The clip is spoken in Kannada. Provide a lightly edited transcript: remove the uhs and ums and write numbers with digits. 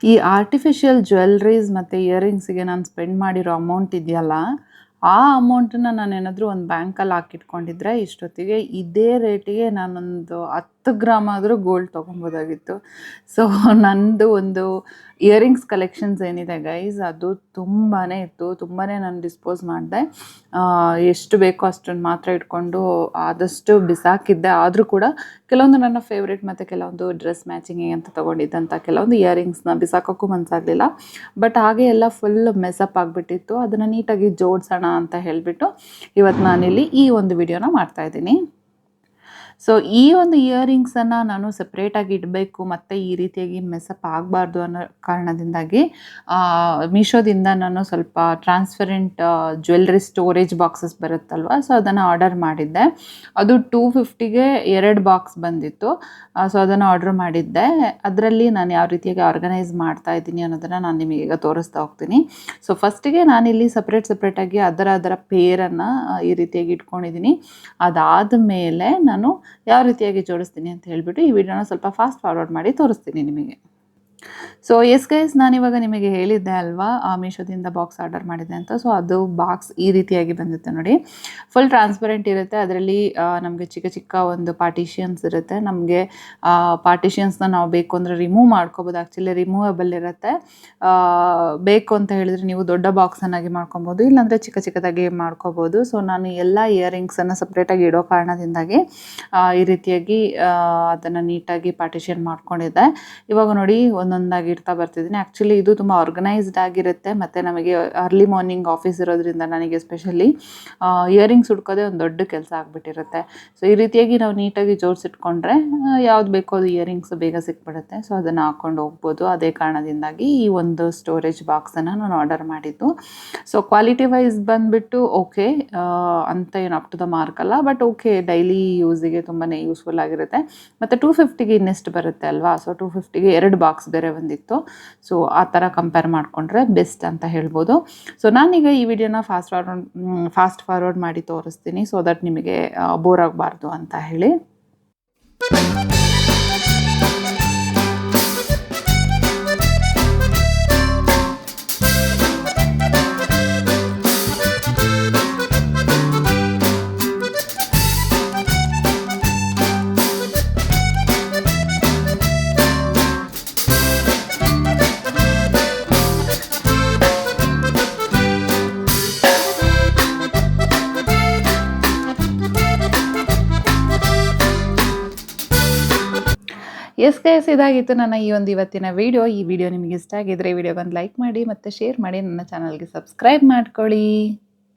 ಈ ಆರ್ಟಿಫಿಷಿಯಲ್ ಜ್ಯುವೆಲ್ರೀಸ್ ಮತ್ತು ಇಯರಿಂಗ್ಸಿಗೆ ನಾನು ಸ್ಪೆಂಡ್ ಮಾಡಿರೋ ಅಮೌಂಟ್ ಇದೆಯಲ್ಲ, ಆ ಅಮೌಂಟನ್ನ ನಾನೇನಾದರೂ ಒಂದು ಬ್ಯಾಂಕಲ್ಲಿ ಹಾಕಿಟ್ಕೊಂಡಿದ್ರೆ ಇಷ್ಟೊತ್ತಿಗೆ ಇದೇ ರೇಟಿಗೆ ನಾನೊಂದು 10 ಗ್ರಾಮ್ ಆದರೂ ಗೋಲ್ಡ್ ತೊಗೊಬೋದಾಗಿತ್ತು. ಸೊ ನಂದು ಒಂದು ಇಯರಿಂಗ್ಸ್ ಕಲೆಕ್ಷನ್ಸ್ ಏನಿದೆ ಗೈಸ್, ಅದು ತುಂಬಾ ಇತ್ತು. ತುಂಬಾ ನಾನು ಡಿಸ್ಪೋಸ್ ಮಾಡಿದೆ. ಎಷ್ಟು ಬೇಕೋ ಅಷ್ಟನ್ನು ಮಾತ್ರ ಇಟ್ಕೊಂಡು ಆದಷ್ಟು ಬಿಸಾಕಿದ್ದೆ. ಆದರೂ ಕೂಡ ಕೆಲವೊಂದು ನನ್ನ ಫೇವ್ರೇಟ್ ಮತ್ತು ಕೆಲವೊಂದು ಡ್ರೆಸ್ ಮ್ಯಾಚಿಂಗಿಗೆ ಅಂತ ತೊಗೊಂಡಿದ್ದಂಥ ಕೆಲವೊಂದು ಇಯರಿಂಗ್ಸ್ನ ಬಿಸಾಕೋಕ್ಕೂ ಮನಸ್ಸಾಗಲಿಲ್ಲ. ಬಟ್ ಹಾಗೆ ಎಲ್ಲ ಫುಲ್ ಮೆಸಪ್ ಆಗಿಬಿಟ್ಟಿತ್ತು. ಅದನ್ನು ನೀಟಾಗಿ ಜೋಡಿಸೋಣ ಅಂತ ಹೇಳಿಬಿಟ್ಟು ಇವತ್ತು ನಾನಿಲ್ಲಿ ಈ ಒಂದು ವಿಡಿಯೋನ ಮಾಡ್ತಾಯಿದ್ದೀನಿ. ಸೊ ಈ ಒಂದು ಇಯರಿಂಗ್ಸನ್ನು ನಾನು ಸಪ್ರೇಟಾಗಿ ಇಡಬೇಕು ಮತ್ತು ಈ ರೀತಿಯಾಗಿ ಮೆಸಪ್ ಆಗಬಾರ್ದು ಅನ್ನೋ ಕಾರಣದಿಂದಾಗಿ ಮೀಶೋದಿಂದ ನಾನು ಸ್ವಲ್ಪ ಟ್ರಾನ್ಸ್ಪರೆಂಟ್ ಜ್ಯುವೆಲ್ರಿ ಸ್ಟೋರೇಜ್ ಬಾಕ್ಸಸ್ ಬರುತ್ತಲ್ವ, ಸೊ ಅದನ್ನು ಆರ್ಡರ್ ಮಾಡಿದ್ದೆ. ಅದು 250ಗೆ 2 ಬಾಕ್ಸ್ ಬಂದಿತ್ತು. ಸೊ ಅದನ್ನು ಆರ್ಡರ್ ಮಾಡಿದ್ದೆ. ಅದರಲ್ಲಿ ನಾನು ಯಾವ ರೀತಿಯಾಗಿ ಆರ್ಗನೈಸ್ ಮಾಡ್ತಾ ಇದ್ದೀನಿ ಅನ್ನೋದನ್ನು ನಾನು ನಿಮಗೆ ಈಗ ತೋರಿಸ್ತಾ ಹೋಗ್ತೀನಿ. ಸೊ ಫಸ್ಟಿಗೆ ನಾನಿಲ್ಲಿ ಸಪ್ರೇಟಾಗಿ ಅದರ ಪೇರನ್ನು ಈ ರೀತಿಯಾಗಿ ಇಟ್ಕೊಂಡಿದ್ದೀನಿ. ಅದಾದ ಮೇಲೆ ನಾನು ಯಾವ ರೀತಿಯಾಗಿ ಜೋಡಿಸ್ತೀನಿ ಅಂತ ಹೇಳಿಬಿಟ್ಟು ಈ ವಿಡಿಯೋನ ಸ್ವಲ್ಪ ಫಾಸ್ಟ್ ಫಾರ್ವರ್ಡ್ ಮಾಡಿ ತೋರಿಸ್ತೀನಿ ನಿಮಗೆ. ಸೊ ಎಸ್ ಗೈಸ್, ನಾನಿವಾಗ ನಿಮಗೆ ಹೇಳಿದ್ದೆ ಅಲ್ವಾ ಮೀಶೋದಿಂದ ಬಾಕ್ಸ್ ಆರ್ಡರ್ ಮಾಡಿದೆ ಅಂತ. ಸೊ ಅದು ಬಾಕ್ಸ್ ಈ ರೀತಿಯಾಗಿ ಬಂದಿರುತ್ತೆ ನೋಡಿ. ಫುಲ್ ಟ್ರಾನ್ಸ್ಪರೆಂಟ್ ಇರುತ್ತೆ. ಅದರಲ್ಲಿ ನಮಗೆ ಚಿಕ್ಕ ಒಂದು ಪಾರ್ಟಿಷಿಯನ್ಸ್ ಇರುತ್ತೆ. ನಮಗೆ ಪಾರ್ಟಿಷಿಯನ್ಸ್ನ ನಾವು ಬೇಕು ಅಂದರೆ ರಿಮೂವ್ ಮಾಡ್ಕೋಬೋದು. ಆ್ಯಕ್ಚುಲಿ ರಿಮೂವಬಲ್ ಇರುತ್ತೆ. ಬೇಕು ಅಂತ ಹೇಳಿದರೆ ನೀವು ದೊಡ್ಡ ಬಾಕ್ಸನ್ನಾಗಿ ಮಾಡ್ಕೊಬೋದು, ಇಲ್ಲಾಂದರೆ ಚಿಕ್ಕದಾಗಿ ಮಾಡ್ಕೋಬೋದು. ಸೊ ನಾನು ಎಲ್ಲ ಇಯರಿಂಗ್ಸನ್ನು ಸಪ್ರೇಟಾಗಿ ಇಡೋ ಕಾರಣದಿಂದಾಗಿ ಈ ರೀತಿಯಾಗಿ ಅದನ್ನು ನೀಟಾಗಿ ಪಾರ್ಟಿಷನ್ ಮಾಡ್ಕೊಂಡಿದ್ದೆ. ಇವಾಗ ನೋಡಿ ಒಂದೊಂದಾಗಿ ಇಡ್ತಾ ಬರ್ತಿದ್ದೀನಿ. ಆ್ಯಕ್ಚುಲಿ ಇದು ತುಂಬ ಆರ್ಗನೈಸ್ಡ್ ಆಗಿರುತ್ತೆ. ಮತ್ತು ನಮಗೆ ಅರ್ಲಿ ಮಾರ್ನಿಂಗ್ ಆಫೀಸ್ ಇರೋದ್ರಿಂದ ನನಗೆ ಎಸ್ಪೆಷಲಿ ಇಯರಿಂಗ್ಸ್ ಹುಡ್ಕೋದೇ ಒಂದು ದೊಡ್ಡ ಕೆಲಸ ಆಗಿಬಿಟ್ಟಿರುತ್ತೆ. ಸೊ ಈ ರೀತಿಯಾಗಿ ನಾವು ನೀಟಾಗಿ ಜೋಡಿಸಿಟ್ಕೊಂಡ್ರೆ ಯಾವ್ದು ಬೇಕೋ ಅದು ಇಯರಿಂಗ್ಸ್ ಬೇಗ ಸಿಕ್ಬಿಡುತ್ತೆ. ಸೊ ಅದನ್ನು ಹಾಕ್ಕೊಂಡು ಹೋಗ್ಬೋದು. ಅದೇ ಕಾರಣದಿಂದಾಗಿ ಈ ಒಂದು ಸ್ಟೋರೇಜ್ ಬಾಕ್ಸನ್ನು ನಾನು ಆರ್ಡರ್ ಮಾಡಿದ್ದು. ಸೊ ಕ್ವಾಲಿಟಿ ವೈಸ್ ಬಂದುಬಿಟ್ಟು ಓಕೆ ಅಂತ ಏನು ಅಪ್ ಟು ದ ಮಾರ್ಕ್ ಅಲ್ಲ, ಬಟ್ ಓಕೆ, ಡೈಲಿ ಯೂಸಿಗೆ ತುಂಬಾ ಯೂಸ್ಫುಲ್ ಆಗಿರುತ್ತೆ. ಮತ್ತು 250ಗೆ ಇನ್ನೆಷ್ಟು ಬರುತ್ತೆ ಅಲ್ವಾ. ಸೊ 250ಗೆ 2 ಬಾಕ್ಸ್ ಬೇರೆ ಬಂದಿತ್ತು. ಸೊ ಆ ಥರ ಕಂಪೇರ್ ಮಾಡಿಕೊಂಡ್ರೆ ಬೆಸ್ಟ್ ಅಂತ ಹೇಳ್ಬೋದು. ಸೊ ನಾನೀಗ ಈ ವಿಡಿಯೋನ ಫಾಸ್ಟ್ ಫಾರ್ವರ್ಡ್ ಮಾಡಿ ತೋರಿಸ್ತೀನಿ, ಸೊ ದಟ್ ನಿಮಗೆ ಬೋರ್ ಆಗಬಾರ್ದು ಅಂತ ಹೇಳಿ. ಎಸ್ ಗೈಸ್, ಇದಾಗಿತ್ತು ನನ್ನ ಈ ಒಂದು ಇವತ್ತಿನ ವಿಡಿಯೋ. ಈ ವಿಡಿಯೋ ನಿಮಗೆ ಇಷ್ಟ ಆಗಿದ್ರೆ ಈ ವಿಡಿಯೋಗೊಂದು ಲೈಕ್ ಮಾಡಿ ಮತ್ತು ಶೇರ್ ಮಾಡಿ. ನನ್ನ ಚಾನಲ್ಗೆ ಸಬ್ಸ್ಕ್ರೈಬ್ ಮಾಡ್ಕೊಳ್ಳಿ.